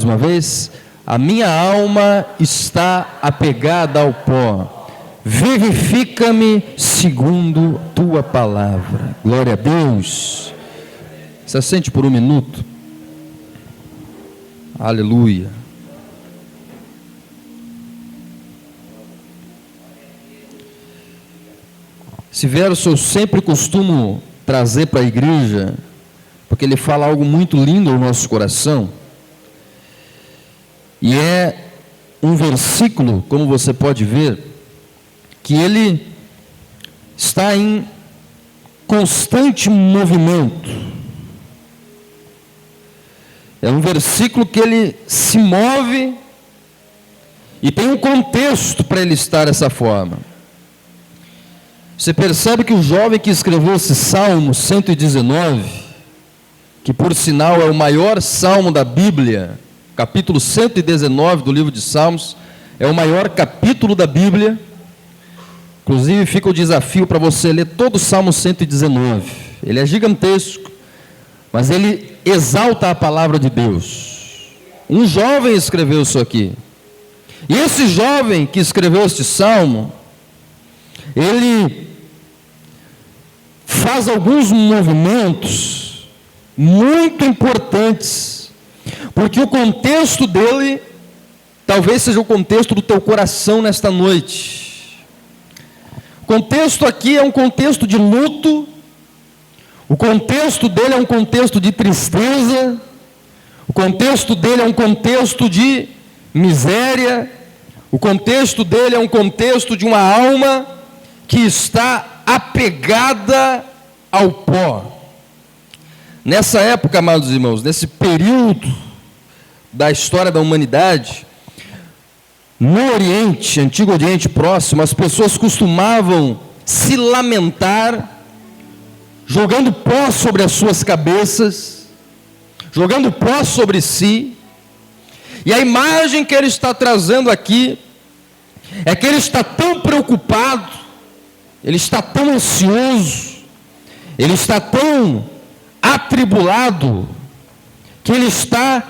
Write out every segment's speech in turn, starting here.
Uma vez, a minha alma está apegada ao pó, vivifica-me segundo tua palavra. Glória a Deus. Se assente por um minuto. Aleluia. Esse verso eu sempre costumo trazer para a igreja, porque ele fala algo muito lindo ao nosso coração. E é um versículo, como você pode ver, que ele está em constante movimento. É um versículo que ele se move e tem um contexto para ele estar dessa forma. Você percebe que o jovem que escreveu esse Salmo 119, que por sinal é o maior salmo da Bíblia, capítulo 119 do livro de Salmos, é o maior capítulo da Bíblia. Inclusive fica o desafio para você ler todo o Salmo 119. Ele é gigantesco, mas ele exalta a palavra de Deus. Um jovem escreveu isso aqui. E esse jovem que escreveu este salmo, ele faz alguns movimentos muito importantes, porque o contexto dele talvez seja o contexto do teu coração nesta noite. O contexto aqui é um contexto de luto, o contexto dele é um contexto de tristeza, o contexto dele é um contexto de miséria, o contexto dele é um contexto de uma alma que está apegada ao pó. Nessa época, amados irmãos, nesse período da história da humanidade, no Oriente, Antigo Oriente Próximo, as pessoas costumavam se lamentar, jogando pó sobre as suas cabeças, jogando pó sobre si. E a imagem que ele está trazendo aqui é que ele está tão preocupado, ele está tão ansioso, ele está tão atribulado, que ele está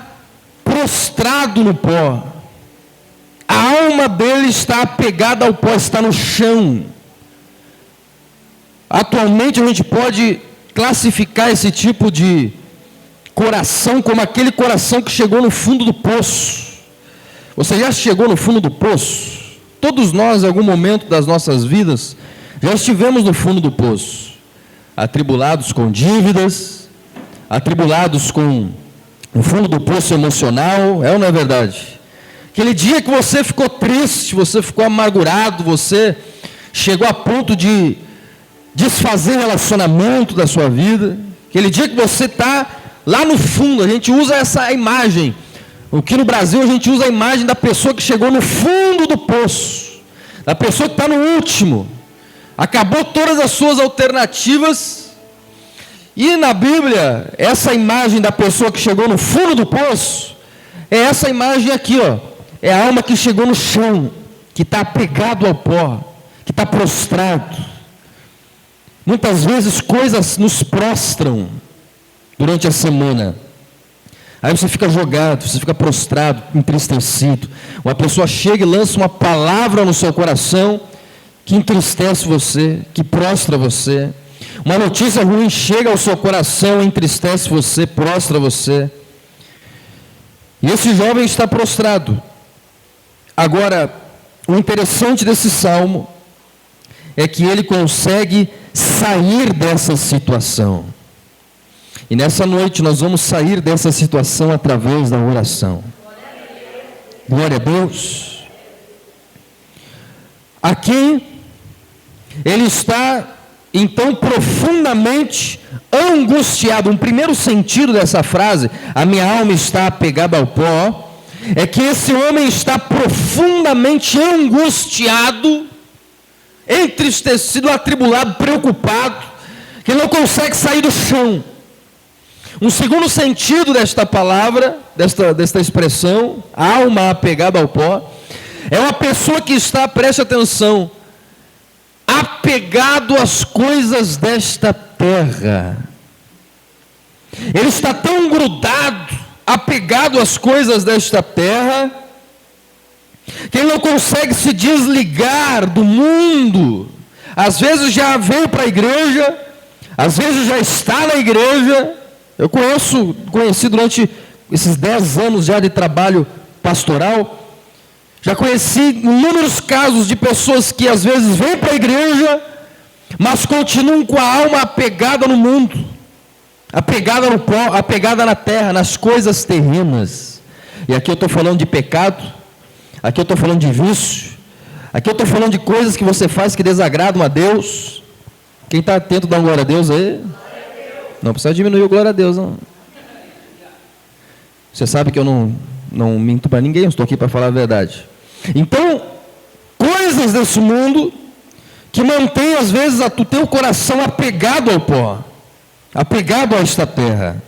prostrado no pó. A alma dele está apegada ao pó, está no chão. Atualmente a gente pode classificar esse tipo de coração como aquele coração que chegou no fundo do poço. Você já chegou no fundo do poço? Todos nós, em algum momento das nossas vidas, já estivemos no fundo do poço, atribulados com dívidas, atribulados com o fundo do poço emocional, é ou não é verdade? Aquele dia que você ficou triste, você ficou amargurado, você chegou a ponto de desfazer relacionamento da sua vida, aquele dia que você está lá no fundo. A gente usa essa imagem, aqui no Brasil a gente usa a imagem da pessoa que chegou no fundo do poço, da pessoa que está no último, acabou todas as suas alternativas. E na Bíblia, essa imagem da pessoa que chegou no fundo do poço, é essa imagem aqui, ó. É a alma que chegou no chão, que está apegado ao pó, que está prostrado. Muitas vezes coisas nos prostram durante a semana. Aí você fica jogado, você fica prostrado, entristecido. Uma pessoa chega e lança uma palavra no seu coração que entristece você, que prostra você. Uma notícia ruim chega ao seu coração, entristece você, prostra você. E esse jovem está prostrado. Agora, o interessante desse salmo é que ele consegue sair dessa situação. E nessa noite nós vamos sair dessa situação através da oração. Glória a Deus. Aqui, ele está então profundamente angustiado. Um primeiro sentido dessa frase, a minha alma está apegada ao pó, é que esse homem está profundamente angustiado, entristecido, atribulado, preocupado, que não consegue sair do chão. Um segundo sentido desta palavra, desta expressão, alma apegada ao pó, é uma pessoa que está, preste atenção, apegado às coisas desta terra. Ele está tão grudado apegado às coisas desta terra, que ele não consegue se desligar do mundo. Às vezes já veio para a igreja, às vezes já está na igreja. Eu conheci durante esses 10 anos já de trabalho pastoral, já conheci inúmeros casos de pessoas que às vezes vêm para a igreja, mas continuam com a alma apegada no mundo, apegada no pó, apegada na terra, nas coisas terrenas. E aqui eu estou falando de pecado, aqui eu estou falando de vício, aqui eu estou falando de coisas que você faz que desagradam a Deus. Quem está atento dá uma glória a Deus aí? Não precisa diminuir o glória a Deus, não. Você sabe que eu não minto para ninguém, eu estou aqui para falar a verdade. Então, coisas desse mundo que mantém às vezes o teu coração apegado ao pó, apegado a esta terra.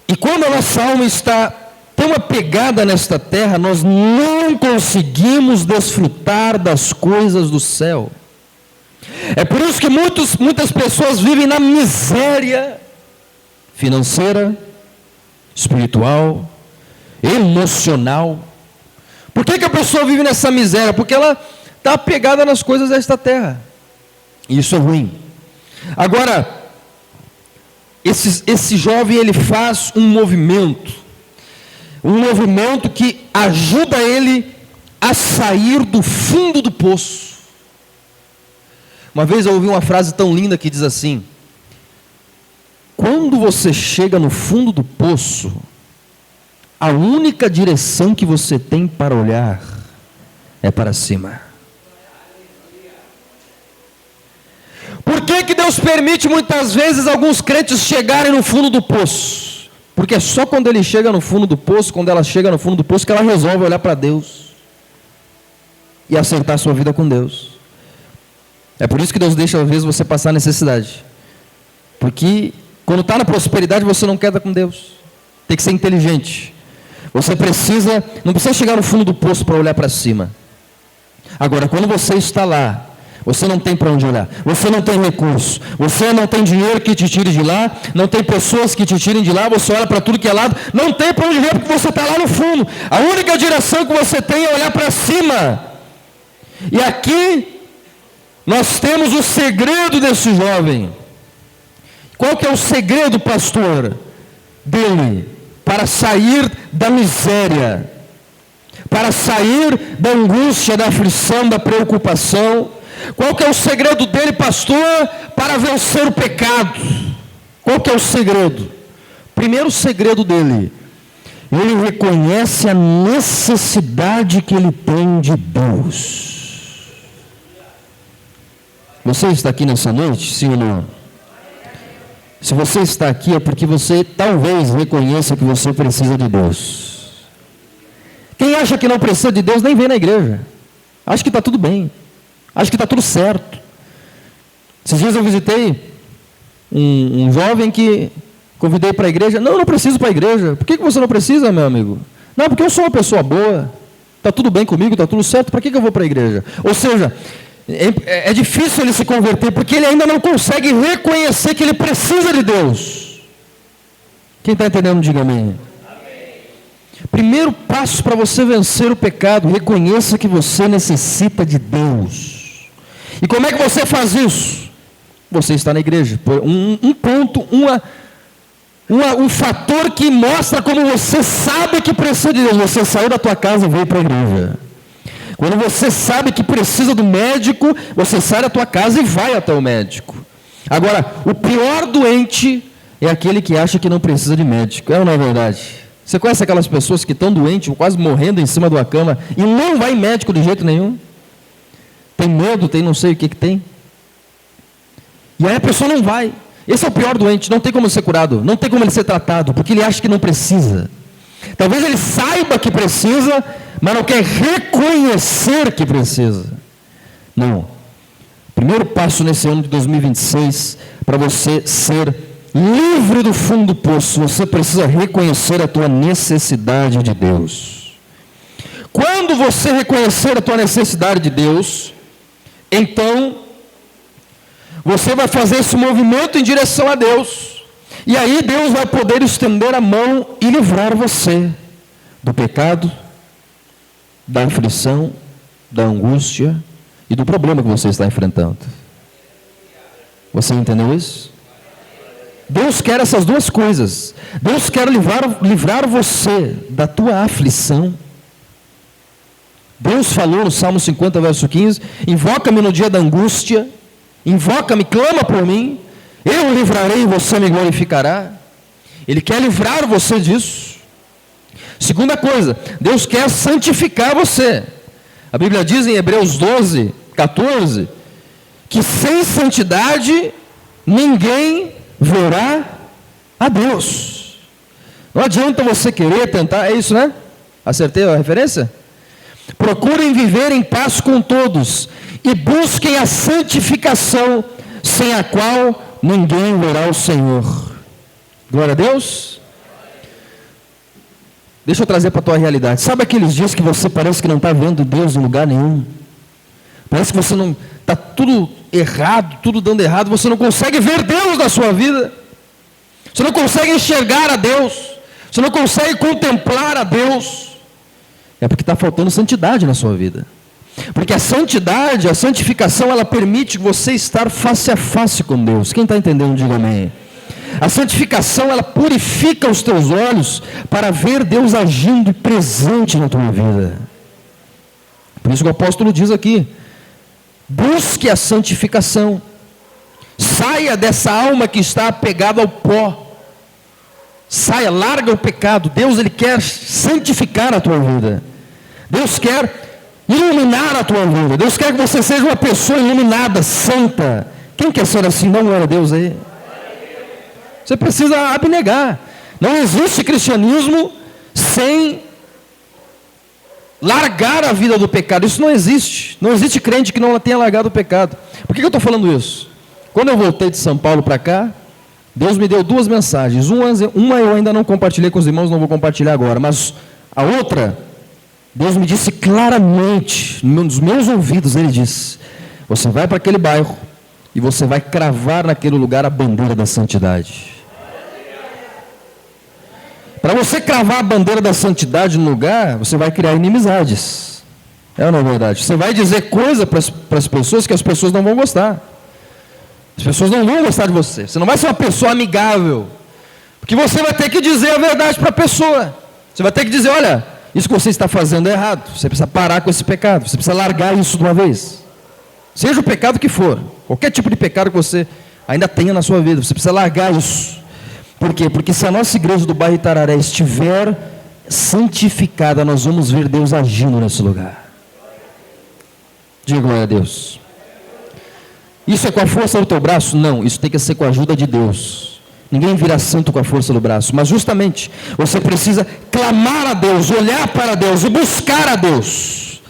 E quando a nossa alma está tão apegada nesta terra, nós não conseguimos desfrutar das coisas do céu. É por isso que muitas pessoas vivem na miséria financeira, espiritual, emocional. Por que a pessoa vive nessa miséria? Porque ela está apegada nas coisas desta terra. E isso é ruim. Agora, esse jovem, ele faz um movimento que ajuda ele a sair do fundo do poço. Uma vez eu ouvi uma frase tão linda que diz assim: quando você chega no fundo do poço, a única direção que você tem para olhar é para cima. Por que Deus permite muitas vezes alguns crentes chegarem no fundo do poço? Porque é só quando ele chega no fundo do poço, quando ela chega no fundo do poço, que ela resolve olhar para Deus e acertar a sua vida com Deus. É por isso que Deus deixa às vezes você passar necessidade. Porque quando está na prosperidade você não quer estar com Deus. Tem que ser inteligente. Você não precisa chegar no fundo do poço para olhar para cima. Agora, quando você está lá, você não tem para onde olhar, você não tem recurso, você não tem dinheiro que te tire de lá, não tem pessoas que te tirem de lá, você olha para tudo que é lado, não tem para onde ver porque você está lá no fundo. A única direção que você tem é olhar para cima. E aqui nós temos o segredo desse jovem. Qual que é o segredo, pastor, dele? Para sair da miséria, para sair da angústia, da aflição, da preocupação. Qual que é o segredo dele, pastor, para vencer o pecado? Qual que é o segredo? Primeiro segredo dele, ele reconhece a necessidade que ele tem de Deus. Você está aqui nessa noite, sim ou não? Se você está aqui é porque você talvez reconheça que você precisa de Deus. Quem acha que não precisa de Deus nem vem na igreja. Acha que está tudo bem. Acha que está tudo certo. Esses dias eu visitei um jovem que convidei para a igreja. Não preciso para a igreja. Por que você não precisa, meu amigo? Não, porque eu sou uma pessoa boa. Está tudo bem comigo, está tudo certo. Para que eu vou para a igreja? Ou seja, é difícil ele se converter, porque ele ainda não consegue reconhecer que ele precisa de Deus. Quem está entendendo, diga amém. Primeiro passo para você vencer o pecado, reconheça que você necessita de Deus. E como é que você faz isso? Você está na igreja. Um ponto, um fator que mostra como você sabe que precisa de Deus. Você saiu da tua casa e veio para a igreja. Quando você sabe que precisa do médico, você sai da tua casa e vai até o médico. Agora, o pior doente é aquele que acha que não precisa de médico. É ou não é verdade? Você conhece aquelas pessoas que estão doentes, quase morrendo em cima de uma cama, e não vai em médico de jeito nenhum? Tem medo, tem não sei o que tem. E aí a pessoa não vai. Esse é o pior doente, não tem como ser curado, não tem como ele ser tratado, porque ele acha que não precisa. Talvez ele saiba que precisa, mas não quer reconhecer que precisa. Não. Primeiro passo nesse ano de 2026, para você ser livre do fundo do poço, você precisa reconhecer a tua necessidade de Deus. Quando você reconhecer a tua necessidade de Deus, então você vai fazer esse movimento em direção a Deus. E aí Deus vai poder estender a mão e livrar você do pecado, da aflição, da angústia e do problema que você está enfrentando. Você entendeu isso? Deus quer essas duas coisas. Deus quer livrar você da tua aflição. Deus falou no Salmo 50, verso 15: invoca-me no dia da angústia, invoca-me, clama por mim, eu o livrarei e você me glorificará. Ele quer livrar você disso. Segunda coisa, Deus quer santificar você. A Bíblia diz em Hebreus 12, 14, que sem santidade ninguém verá a Deus. Não adianta você querer tentar, é isso, né? Acertei a referência? Procurem viver em paz com todos e busquem a santificação, sem a qual ninguém verá o Senhor. Glória a Deus. Deixa eu trazer para a tua realidade. Sabe aqueles dias que você parece que não está vendo Deus em lugar nenhum? Parece que você não está tudo errado, tudo dando errado, você não consegue ver Deus na sua vida. Você não consegue enxergar a Deus. Você não consegue contemplar a Deus. É porque está faltando santidade na sua vida. Porque a santidade, a santificação, ela permite você estar face a face com Deus. Quem está entendendo, diga amém. A santificação, ela purifica os teus olhos para ver Deus agindo presente na tua vida. Por isso que o apóstolo diz aqui: busque a santificação. Saia dessa alma que está apegada ao pó. Saia, larga o pecado. Deus, Ele quer santificar a tua vida. Deus quer iluminar a tua vida. Deus quer que você seja uma pessoa iluminada, santa. Quem quer ser assim? Não glória a Deus aí. Você precisa abnegar. Não existe cristianismo sem largar a vida do pecado. Isso não existe. Não existe crente que não tenha largado o pecado. Por que eu estou falando isso? Quando eu voltei de São Paulo para cá, Deus me deu duas mensagens. Uma eu ainda não compartilhei com os irmãos, não vou compartilhar agora. Mas a outra, Deus me disse claramente, nos meus ouvidos, Ele disse: você vai para aquele bairro e você vai cravar naquele lugar a bandeira da santidade. Para você cravar a bandeira da santidade no lugar, você vai criar inimizades. É ou não é verdade? Você vai dizer coisa para as pessoas que as pessoas não vão gostar. As pessoas não vão gostar de você. Você não vai ser uma pessoa amigável. Porque você vai ter que dizer a verdade para a pessoa. Você vai ter que dizer: olha, isso que você está fazendo é errado. Você precisa parar com esse pecado. Você precisa largar isso de uma vez. Seja o pecado que for. Qualquer tipo de pecado que você ainda tenha na sua vida. Você precisa largar isso. Por quê? Porque se a nossa igreja do bairro Itararé estiver santificada, nós vamos ver Deus agindo nesse lugar. Diga glória a Deus. Isso é com a força do teu braço? Não, isso tem que ser com a ajuda de Deus. Ninguém vira santo com a força do braço, mas justamente você precisa clamar a Deus, olhar para Deus e buscar a Deus.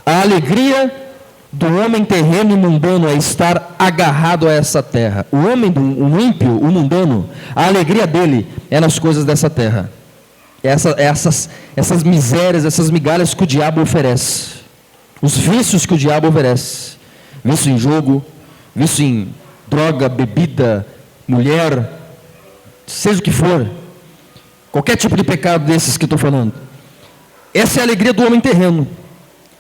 A alegria do homem terreno e mundano é estar agarrado a essa terra. O homem, o ímpio, o mundano, a alegria dele é nas coisas dessa terra. Essas misérias, essas migalhas que o diabo oferece. Os vícios que o diabo oferece. Vício em jogo, vício em droga, bebida, mulher, seja o que for. Qualquer tipo de pecado desses que eu estou falando. Essa é a alegria do homem terreno.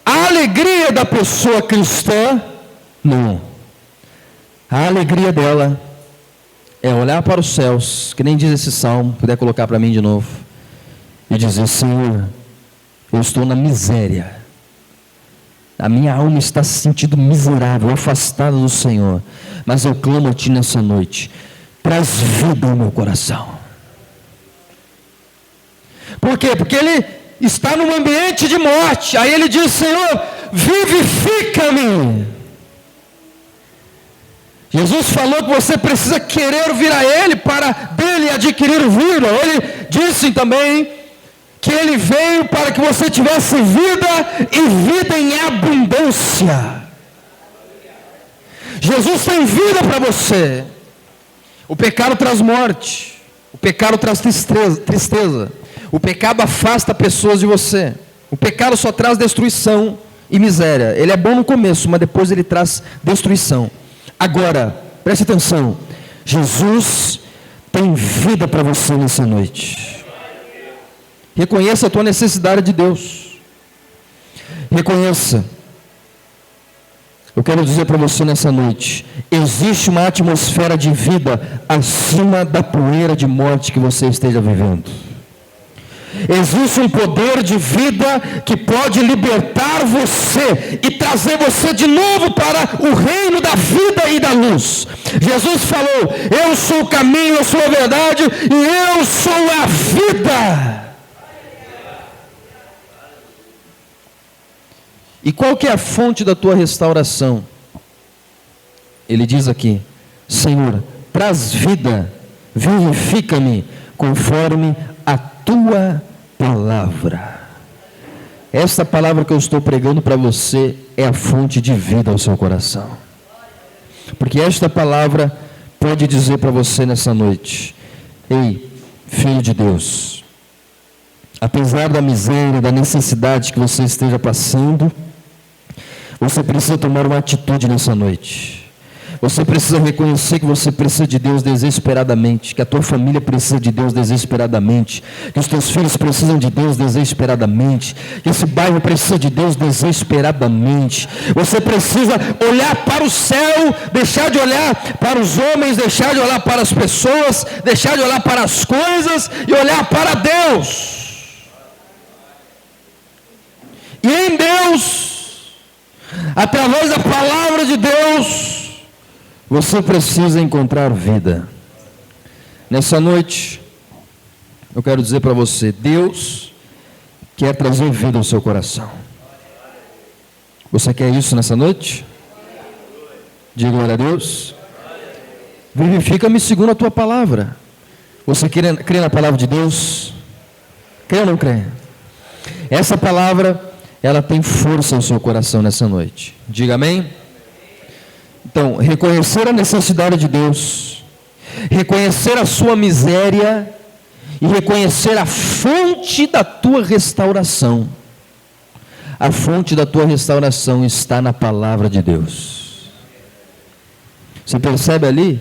A alegria da pessoa cristã, não. A alegria dela é olhar para os céus, que nem diz esse salmo, puder colocar para mim de novo, e dizer: Senhor, eu estou na miséria. A minha alma está se sentindo miserável, afastada do Senhor. Mas eu clamo a Ti nessa noite: traz vida ao meu coração. Por quê? Porque ele está num ambiente de morte. Aí ele diz: Senhor, vivifica-me. Jesus falou que você precisa querer vir a Ele para dele adquirir vida. Ele disse também que Ele veio para que você tivesse vida e vida em abundância. Jesus tem vida para você. O pecado traz morte. O pecado traz tristeza. O pecado afasta pessoas de você. O pecado só traz destruição e miséria. Ele é bom no começo, mas depois ele traz destruição. Agora, preste atenção. Jesus tem vida para você nessa noite. Reconheça a tua necessidade de Deus. Reconheça. Eu quero dizer para você nessa noite, existe uma atmosfera de vida acima da poeira de morte que você esteja vivendo. Existe um poder de vida que pode libertar você e trazer você de novo para o reino da vida e da luz. Jesus falou: eu sou o caminho, eu sou a verdade e eu sou a vida. E qual que é a fonte da tua restauração? Ele diz aqui: Senhor, traz vida, vivifica-me conforme a tua palavra. Esta palavra que eu estou pregando para você é a fonte de vida ao seu coração. Porque esta palavra pode dizer para você nessa noite: ei, filho de Deus, apesar da miséria, da necessidade que você esteja passando, você precisa tomar uma atitude nessa noite. Você precisa reconhecer que você precisa de Deus desesperadamente, que a tua família precisa de Deus desesperadamente, que os teus filhos precisam de Deus desesperadamente, que esse bairro precisa de Deus desesperadamente. Você precisa olhar para o céu, deixar de olhar para os homens, deixar de olhar para as pessoas, deixar de olhar para as coisas e olhar para Deus. E em Deus, através da palavra de Deus, você precisa encontrar vida. Nessa noite, eu quero dizer para você: Deus quer trazer vida ao seu coração. Você quer isso nessa noite? Diga glória a Deus. Vivifica-me segundo a tua palavra. Você crê na palavra de Deus? Crê ou não crê? Essa palavra, ela tem força no seu coração nessa noite. Diga amém. Então, reconhecer a necessidade de Deus, reconhecer a sua miséria e reconhecer a fonte da tua restauração. A fonte da tua restauração está na palavra de Deus. Você percebe ali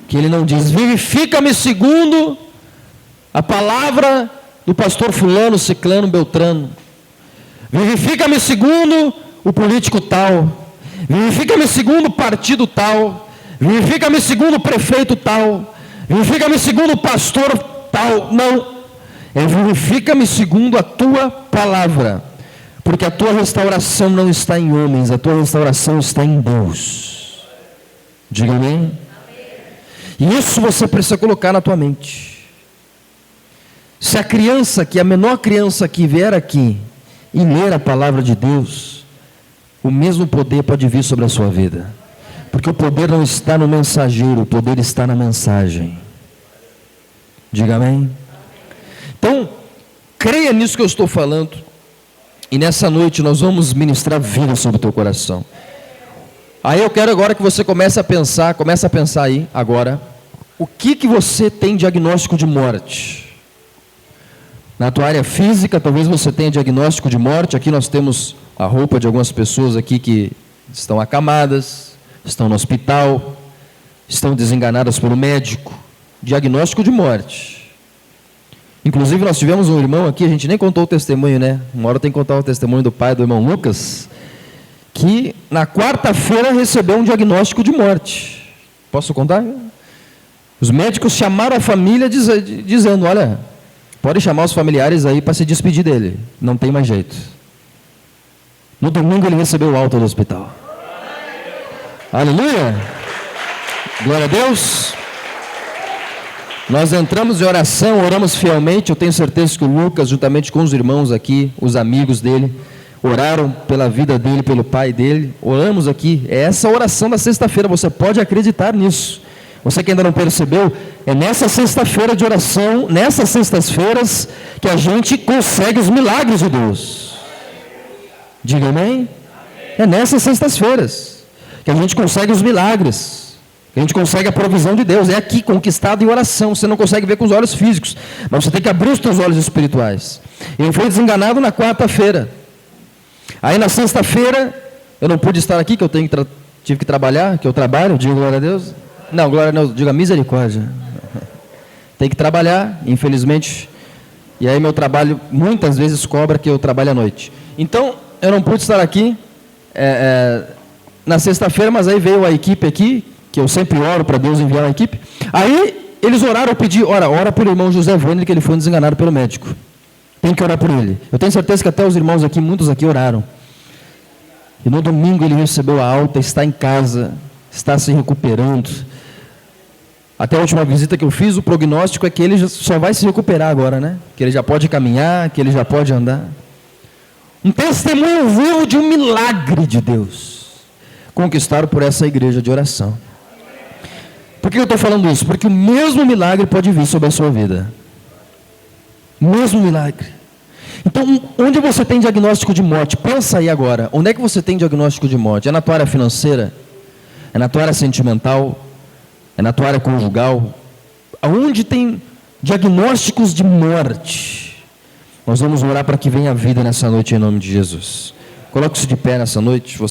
que ele não diz: vivifica-me segundo a palavra do pastor fulano, ciclano, beltrano. Vivifica-me segundo o político tal. Vivifica-me segundo o partido tal. Vivifica-me segundo o prefeito tal. Vivifica-me segundo o pastor tal. Não. É vivifica-me segundo a tua palavra. Porque a tua restauração não está em homens, a tua restauração está em Deus. Diga amém. E isso você precisa colocar na tua mente. Se a criança, que a menor criança que vier aqui e ler a palavra de Deus, o mesmo poder pode vir sobre a sua vida. Porque o poder não está no mensageiro, o poder está na mensagem. Diga amém. Então, creia nisso que eu estou falando. E nessa noite nós vamos ministrar vida sobre o teu coração. Aí eu quero agora que você comece a pensar aí agora, o que você tem diagnóstico de morte? Na tua área física, talvez você tenha diagnóstico de morte. Aqui nós temos a roupa de algumas pessoas aqui que estão acamadas, estão no hospital, estão desenganadas pelo médico. Diagnóstico de morte. Inclusive nós tivemos um irmão aqui, a gente nem contou o testemunho, né? Uma hora tem que contar o testemunho do pai do irmão Lucas, que na quarta-feira recebeu um diagnóstico de morte. Posso contar? Os médicos chamaram a família dizendo: olha, pode chamar os familiares aí para se despedir dele, não tem mais jeito. No domingo ele recebeu alta do hospital. Aleluia! Glória a Deus! Nós entramos em oração, oramos fielmente. Eu tenho certeza que o Lucas, juntamente com os irmãos aqui, os amigos dele, oraram pela vida dele, pelo pai dele. Oramos aqui. É essa oração da sexta-feira, você pode acreditar nisso. Você que ainda não percebeu, é nessa sexta-feira de oração, nessas sextas-feiras, que a gente consegue os milagres de Deus. Diga amém? É nessas sextas-feiras que a gente consegue os milagres, que a gente consegue a provisão de Deus. É aqui, conquistado em oração. Você não consegue ver com os olhos físicos, mas você tem que abrir os teus olhos espirituais. Ele foi desenganado na quarta-feira. Aí na sexta-feira, eu não pude estar aqui, que eu tive que trabalhar, que eu trabalho, digo glória a Deus. Não, glória a Deus, diga misericórdia. Tem que trabalhar, infelizmente. E aí meu trabalho muitas vezes cobra que eu trabalho à noite. Então, eu não pude estar aqui na sexta-feira, mas aí veio a equipe aqui, que eu sempre oro para Deus enviar uma equipe. Aí eles oraram, eu pedi, ora por irmão José Vânia, que ele foi desenganado pelo médico. Tem que orar por ele. Eu tenho certeza que até os irmãos aqui, muitos aqui oraram. E no domingo ele recebeu a alta, está em casa, está se recuperando. Até a última visita que eu fiz, o prognóstico é que ele só vai se recuperar agora, né? Que ele já pode caminhar, que ele já pode andar. Um testemunho vivo de um milagre de Deus, conquistado por essa igreja de oração. Por que eu estou falando isso? Porque o mesmo milagre pode vir sobre a sua vida. Mesmo milagre. Então, onde você tem diagnóstico de morte? Pensa aí agora. Onde é que você tem diagnóstico de morte? É na tua área financeira? É na tua área sentimental? É na tua área conjugal? Aonde tem diagnósticos de morte? Nós vamos orar para que venha a vida nessa noite em nome de Jesus. Coloque-se de pé nessa noite.